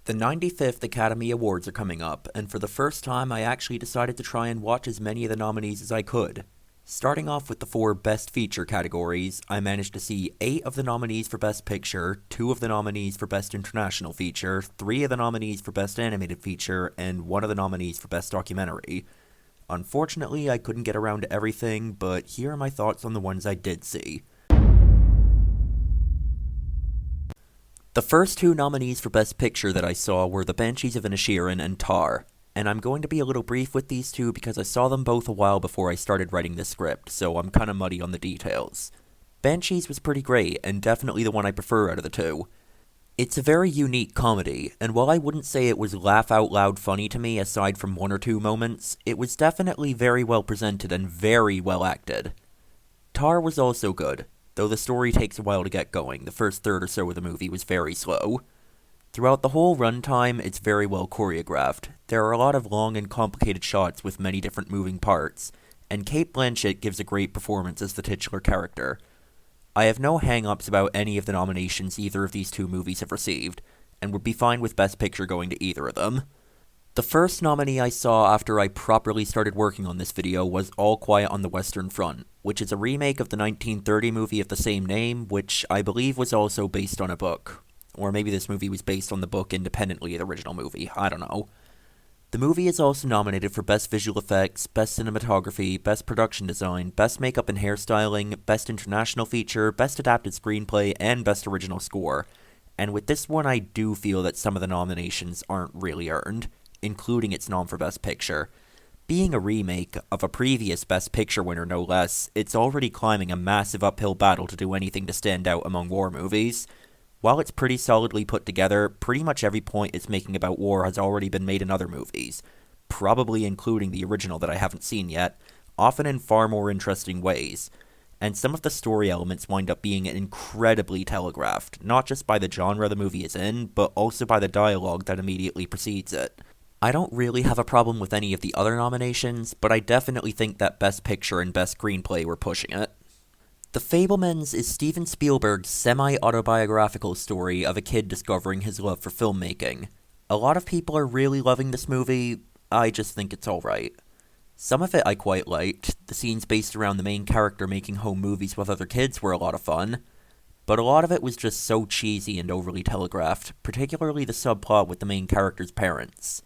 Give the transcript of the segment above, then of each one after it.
The 95th Academy Awards are coming up, and for the first time I actually decided to try and watch as many of the nominees as I could. Starting off with the 4 Best Feature categories, I managed to see 8 of the nominees for Best Picture, 2 of the nominees for Best International Feature, 3 of the nominees for Best Animated Feature, and 1 of the nominees for Best Documentary. Unfortunately, I couldn't get around to everything, but here are my thoughts on the ones I did see. The first 2 nominees for Best Picture that I saw were The Banshees of Inisherin and Tar, and I'm going to be a little brief with these 2 because I saw them both a while before I started writing this script, so I'm kinda muddy on the details. Banshees was pretty great, and definitely the one I prefer out of the 2. It's a very unique comedy, and while I wouldn't say it was laugh-out-loud funny to me aside from 1 or 2 moments, it was definitely very well presented and very well acted. Tar was also good, though the story takes a while to get going. The first third or so of the movie was very slow. Throughout the whole runtime, it's very well choreographed. There are a lot of long and complicated shots with many different moving parts, and Cate Blanchett gives a great performance as the titular character. I have no hang-ups about any of the nominations either of these 2 movies have received, and would be fine with Best Picture going to either of them. The first nominee I saw after I properly started working on this video was All Quiet on the Western Front, which is a remake of the 1930 movie of the same name, which I believe was also based on a book. Or maybe this movie was based on the book independently of the original movie, I don't know. The movie is also nominated for Best Visual Effects, Best Cinematography, Best Production Design, Best Makeup and Hairstyling, Best International Feature, Best Adapted Screenplay, and Best Original Score. And with this one I do feel that some of the nominations aren't really earned, including its nom for Best Picture. Being a remake of a previous Best Picture winner no less, it's already climbing a massive uphill battle to do anything to stand out among war movies. While it's pretty solidly put together, pretty much every point it's making about war has already been made in other movies, probably including the original that I haven't seen yet, often in far more interesting ways. And some of the story elements wind up being incredibly telegraphed, not just by the genre the movie is in, but also by the dialogue that immediately precedes it. I don't really have a problem with any of the other nominations, but I definitely think that Best Picture and Best Screenplay were pushing it. The Fabelmans is Steven Spielberg's semi-autobiographical story of a kid discovering his love for filmmaking. A lot of people are really loving this movie, I just think it's alright. Some of it I quite liked. The scenes based around the main character making home movies with other kids were a lot of fun. But a lot of it was just so cheesy and overly telegraphed, particularly the subplot with the main character's parents.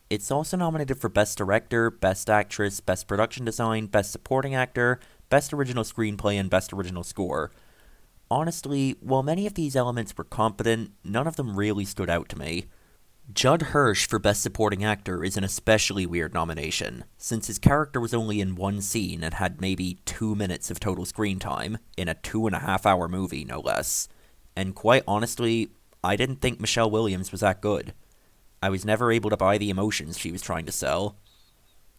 It's also nominated for Best Director, Best Actress, Best Production Design, Best Supporting Actor, Best Original Screenplay, and Best Original Score. Honestly, while many of these elements were competent, none of them really stood out to me. Judd Hirsch for Best Supporting Actor is an especially weird nomination, since his character was only in 1 scene and had maybe 2 minutes of total screen time, in a 2.5-hour movie, no less. And quite honestly, I didn't think Michelle Williams was that good. I was never able to buy the emotions she was trying to sell.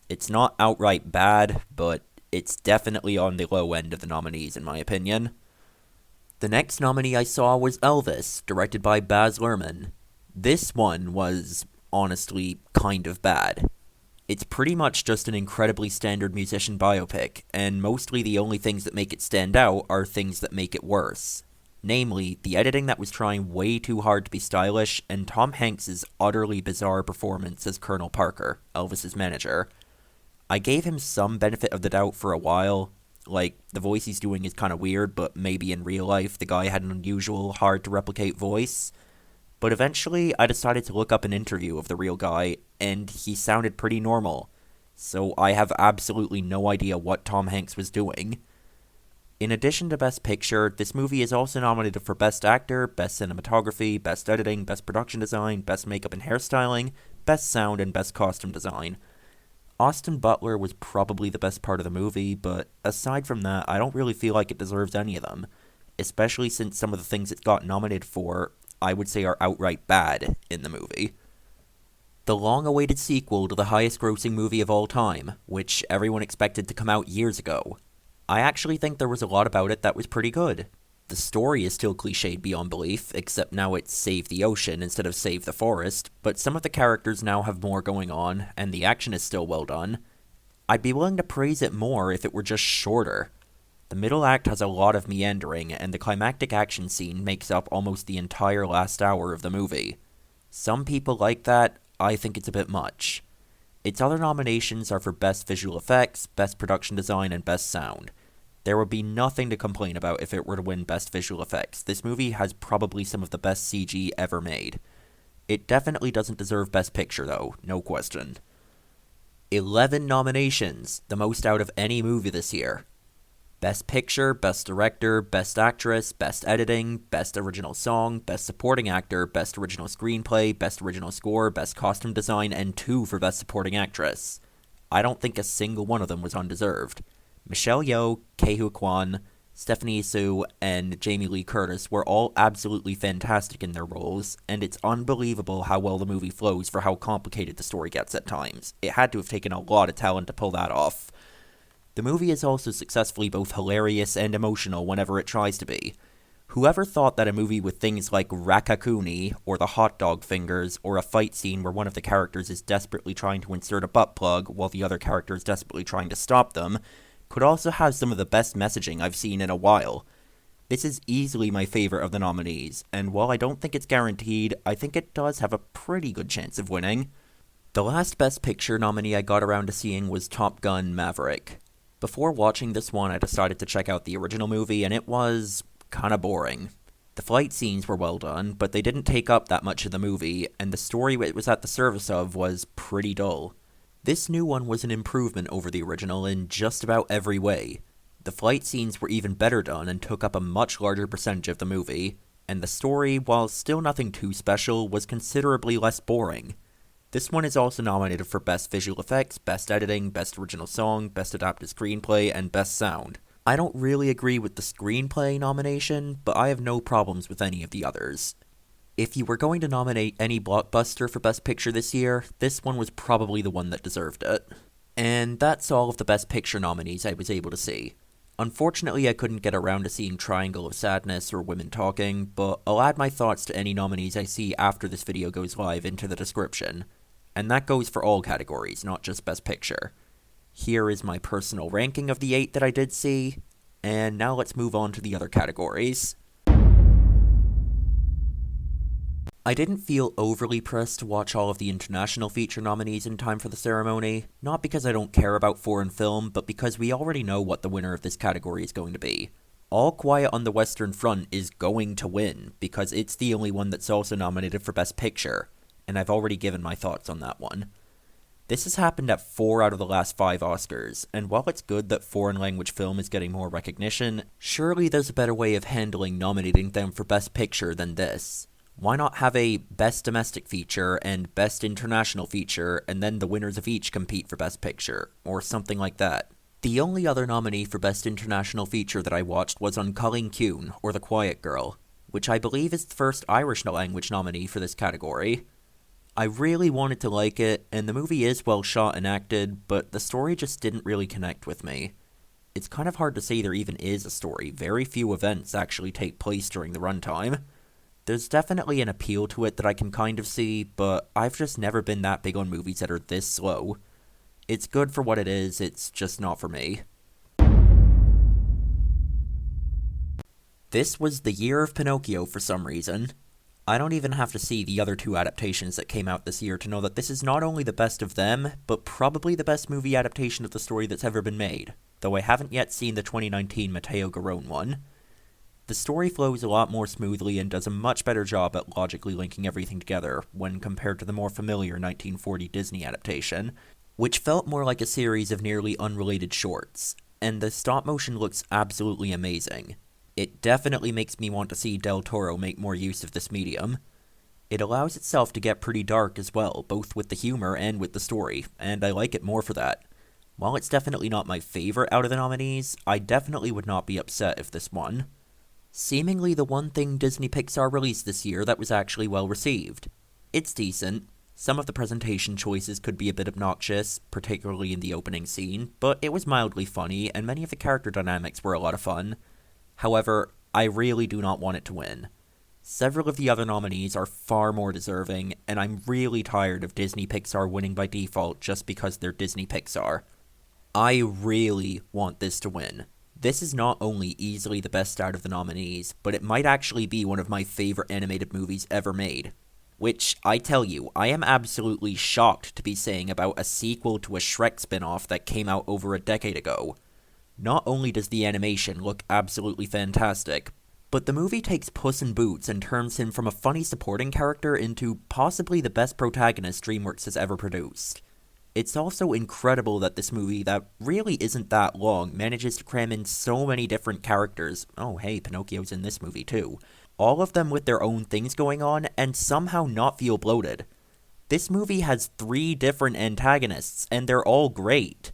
It's not outright bad, but it's definitely on the low end of the nominees in my opinion. The next nominee I saw was Elvis, directed by Baz Luhrmann. This one was, honestly, kind of bad. It's pretty much just an incredibly standard musician biopic, and mostly the only things that make it stand out are things that make it worse. Namely, the editing that was trying way too hard to be stylish, and Tom Hanks' utterly bizarre performance as Colonel Parker, Elvis's manager. I gave him some benefit of the doubt for a while, like, the voice he's doing is kind of weird, but maybe in real life the guy had an unusual, hard-to-replicate voice. But eventually, I decided to look up an interview of the real guy, and he sounded pretty normal. So I have absolutely no idea what Tom Hanks was doing. In addition to Best Picture, this movie is also nominated for Best Actor, Best Cinematography, Best Editing, Best Production Design, Best Makeup and Hairstyling, Best Sound, and Best Costume Design. Austin Butler was probably the best part of the movie, but aside from that, I don't really feel like it deserves any of them, especially since some of the things it got nominated for, I would say are outright bad in the movie. The long-awaited sequel to the highest-grossing movie of all time, which everyone expected to come out years ago. I actually think there was a lot about it that was pretty good. The story is still cliched beyond belief, except now it's Save the Ocean instead of Save the Forest, but some of the characters now have more going on, and the action is still well done. I'd be willing to praise it more if it were just shorter. The middle act has a lot of meandering, and the climactic action scene makes up almost the entire last hour of the movie. Some people like that, I think it's a bit much. Its other nominations are for Best Visual Effects, Best Production Design, and Best Sound. There would be nothing to complain about if it were to win Best Visual Effects. This movie has probably some of the best CG ever made. It definitely doesn't deserve Best Picture though, no question. 11 nominations, the most out of any movie this year. Best Picture, Best Director, Best Actress, Best Editing, Best Original Song, Best Supporting Actor, Best Original Screenplay, Best Original Score, Best Costume Design, and 2 for Best Supporting Actress. I don't think a single one of them was undeserved. Michelle Yeoh, Ke-Huy Quan, Stephanie Hsu, and Jamie Lee Curtis were all absolutely fantastic in their roles, and it's unbelievable how well the movie flows for how complicated the story gets at times. It had to have taken a lot of talent to pull that off. The movie is also successfully both hilarious and emotional whenever it tries to be. Whoever thought that a movie with things like Rakakuni, or the hot dog fingers, or a fight scene where one of the characters is desperately trying to insert a butt plug while the other character is desperately trying to stop them, could also have some of the best messaging I've seen in a while. This is easily my favorite of the nominees, and while I don't think it's guaranteed, I think it does have a pretty good chance of winning. The last Best Picture nominee I got around to seeing was Top Gun: Maverick. Before watching this one, I decided to check out the original movie, and it was kinda boring. The flight scenes were well done, but they didn't take up that much of the movie, and the story it was at the service of was pretty dull. This new one was an improvement over the original in just about every way. The flight scenes were even better done and took up a much larger percentage of the movie, and the story, while still nothing too special, was considerably less boring. This one is also nominated for Best Visual Effects, Best Editing, Best Original Song, Best Adapted Screenplay, and Best Sound. I don't really agree with the screenplay nomination, but I have no problems with any of the others. If you were going to nominate any blockbuster for Best Picture this year, this one was probably the one that deserved it. And that's all of the Best Picture nominees I was able to see. Unfortunately, I couldn't get around to seeing Triangle of Sadness or Women Talking, but I'll add my thoughts to any nominees I see after this video goes live into the description. And that goes for all categories, not just Best Picture. Here is my personal ranking of the 8 that I did see, and now let's move on to the other categories. I didn't feel overly pressed to watch all of the international feature nominees in time for the ceremony, not because I don't care about foreign film, but because we already know what the winner of this category is going to be. All Quiet on the Western Front is going to win, because it's the only one that's also nominated for Best Picture, and I've already given my thoughts on that one. This has happened at 4 out of the last 5 Oscars, and while it's good that foreign language film is getting more recognition, surely there's a better way of handling nominating them for Best Picture than this. Why not have a Best Domestic Feature and Best International Feature, and then the winners of each compete for Best Picture, or something like that? The only other nominee for Best International Feature that I watched was Unculling Cune, or The Quiet Girl, which I believe is the first Irish language nominee for this category. I really wanted to like it, and the movie is well shot and acted, but the story just didn't really connect with me. It's kind of hard to say there even is a story. Very few events actually take place during the runtime. There's definitely an appeal to it that I can kind of see, but I've just never been that big on movies that are this slow. It's good for what it is, it's just not for me. This was the year of Pinocchio for some reason. I don't even have to see the other 2 adaptations that came out this year to know that this is not only the best of them, but probably the best movie adaptation of the story that's ever been made, though I haven't yet seen the 2019 Matteo Garrone one. The story flows a lot more smoothly and does a much better job at logically linking everything together when compared to the more familiar 1940 Disney adaptation, which felt more like a series of nearly unrelated shorts, and the stop motion looks absolutely amazing. It definitely makes me want to see Del Toro make more use of this medium. It allows itself to get pretty dark as well, both with the humor and with the story, and I like it more for that. While it's definitely not my favorite out of the nominees, I definitely would not be upset if this won. Seemingly the one thing Disney Pixar released this year that was actually well received. It's decent. Some of the presentation choices could be a bit obnoxious, particularly in the opening scene, but it was mildly funny, and many of the character dynamics were a lot of fun. However, I really do not want it to win. Several of the other nominees are far more deserving, and I'm really tired of Disney Pixar winning by default just because they're Disney Pixar. I really want this to win. This is not only easily the best out of the nominees, but it might actually be one of my favorite animated movies ever made. which, I tell you, I am absolutely shocked to be saying about a sequel to a Shrek spin-off that came out over a decade ago. Not only does the animation look absolutely fantastic, but the movie takes Puss in Boots and turns him from a funny supporting character into possibly the best protagonist DreamWorks has ever produced. It's also incredible that this movie, that really isn't that long, manages to cram in so many different characters. Oh hey, Pinocchio's in this movie too. All of them with their own things going on, and somehow not feel bloated. This movie has 3 different antagonists, and they're all great.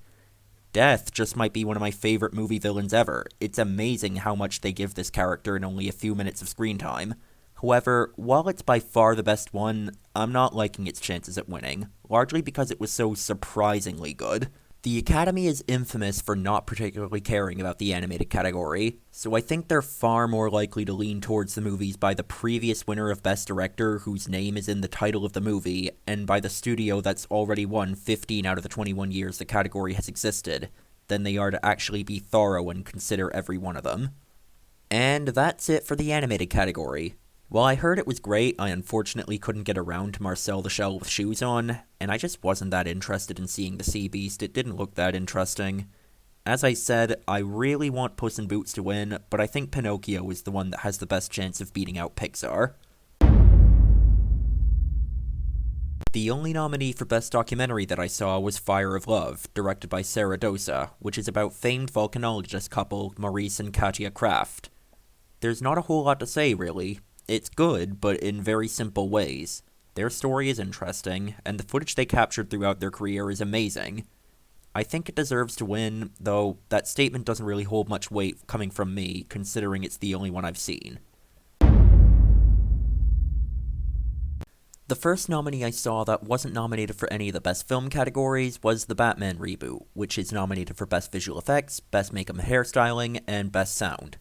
Death just might be one of my favorite movie villains ever. It's amazing how much they give this character in only a few minutes of screen time. However, while it's by far the best one, I'm not liking its chances at winning, largely because it was so surprisingly good. The Academy is infamous for not particularly caring about the animated category, so I think they're far more likely to lean towards the movies by the previous winner of Best Director whose name is in the title of the movie, and by the studio that's already won 15 out of the 21 years the category has existed, than they are to actually be thorough and consider every one of them. And that's it for the animated category. While I heard it was great, I unfortunately couldn't get around to Marcel the Shell with shoes on, and I just wasn't that interested in seeing the Sea Beast. It didn't look that interesting. As I said, I really want Puss in Boots to win, but I think Pinocchio is the one that has the best chance of beating out Pixar. The only nominee for Best Documentary that I saw was Fire of Love, directed by Sarah Dosa, which is about famed volcanologist couple Maurice and Katja Kraft. There's not a whole lot to say, really. It's good, but in very simple ways. Their story is interesting, and the footage they captured throughout their career is amazing. I think it deserves to win, though that statement doesn't really hold much weight coming from me, considering it's the only one I've seen. The first nominee I saw that wasn't nominated for any of the Best Film categories was the Batman reboot, which is nominated for Best Visual Effects, Best Makeup and Hairstyling, and Best Sound.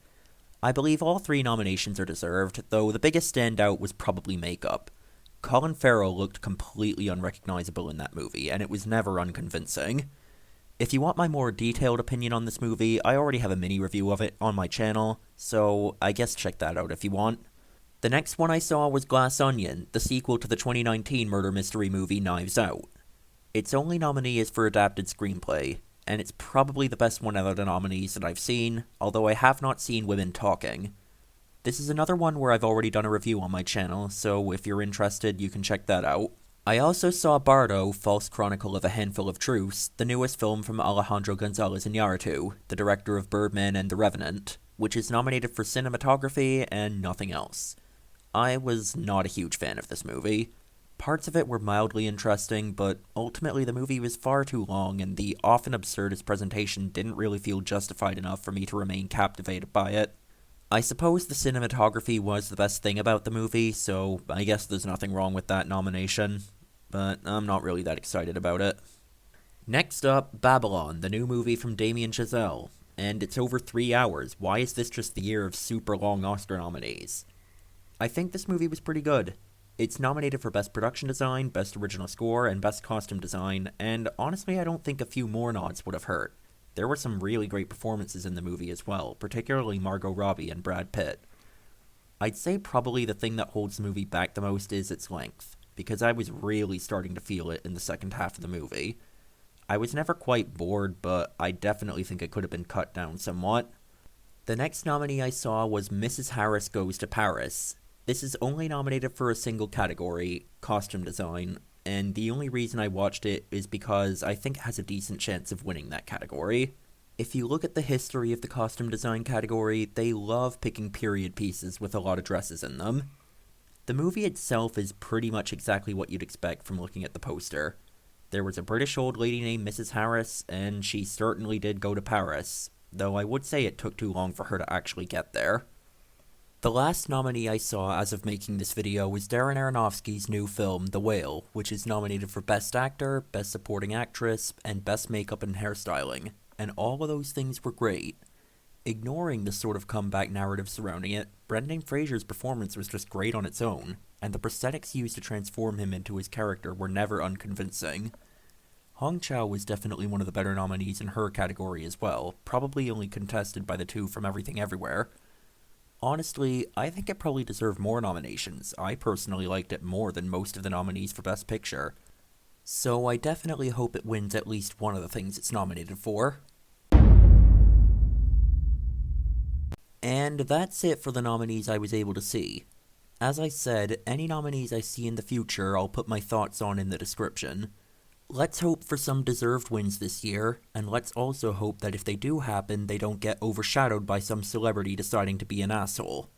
I believe all 3 nominations are deserved, though the biggest standout was probably makeup. Colin Farrell looked completely unrecognizable in that movie, and it was never unconvincing. If you want my more detailed opinion on this movie, I already have a mini review of it on my channel, so I guess check that out if you want. The next one I saw was Glass Onion, the sequel to the 2019 murder mystery movie Knives Out. Its only nominee is for adapted screenplay, and it's probably the best one out of the nominees that I've seen, although I have not seen Women Talking. This is another one where I've already done a review on my channel, so if you're interested, you can check that out. I also saw Bardo, False Chronicle of a Handful of Truths, the newest film from Alejandro González Iñárritu, the director of Birdman and The Revenant, which is nominated for cinematography and nothing else. I was not a huge fan of this movie. Parts of it were mildly interesting, but ultimately the movie was far too long, and the often absurdist presentation didn't really feel justified enough for me to remain captivated by it. I suppose the cinematography was the best thing about the movie, so I guess there's nothing wrong with that nomination, but I'm not really that excited about it. Next up, Babylon, the new movie from Damien Chazelle, and it's over 3 hours. Why is this just the year of super long Oscar nominees? I think this movie was pretty good. It's nominated for Best Production Design, Best Original Score, and Best Costume Design, and honestly I don't think a few more nods would have hurt. There were some really great performances in the movie as well, particularly Margot Robbie and Brad Pitt. I'd say probably the thing that holds the movie back the most is its length, because I was really starting to feel it in the second half of the movie. I was never quite bored, but I definitely think it could have been cut down somewhat. The next nominee I saw was Mrs. Harris Goes to Paris. This is only nominated for a single category, costume design, and the only reason I watched it is because I think it has a decent chance of winning that category. If you look at the history of the costume design category, they love picking period pieces with a lot of dresses in them. The movie itself is pretty much exactly what you'd expect from looking at the poster. There was a British old lady named Mrs. Harris, and she certainly did go to Paris, though I would say it took too long for her to actually get there. The last nominee I saw as of making this video was Darren Aronofsky's new film, The Whale, which is nominated for Best Actor, Best Supporting Actress, and Best Makeup and Hairstyling, and all of those things were great. Ignoring the sort of comeback narrative surrounding it, Brendan Fraser's performance was just great on its own, and the prosthetics used to transform him into his character were never unconvincing. Hong Chow was definitely one of the better nominees in her category as well, probably only contested by the two from Everything Everywhere. Honestly, I think it probably deserved more nominations. I personally liked it more than most of the nominees for Best Picture. So I definitely hope it wins at least one of the things it's nominated for. And that's it for the nominees I was able to see. As I said, any nominees I see in the future I'll put my thoughts on in the description. Let's hope for some deserved wins this year, and let's also hope that if they do happen, they don't get overshadowed by some celebrity deciding to be an asshole.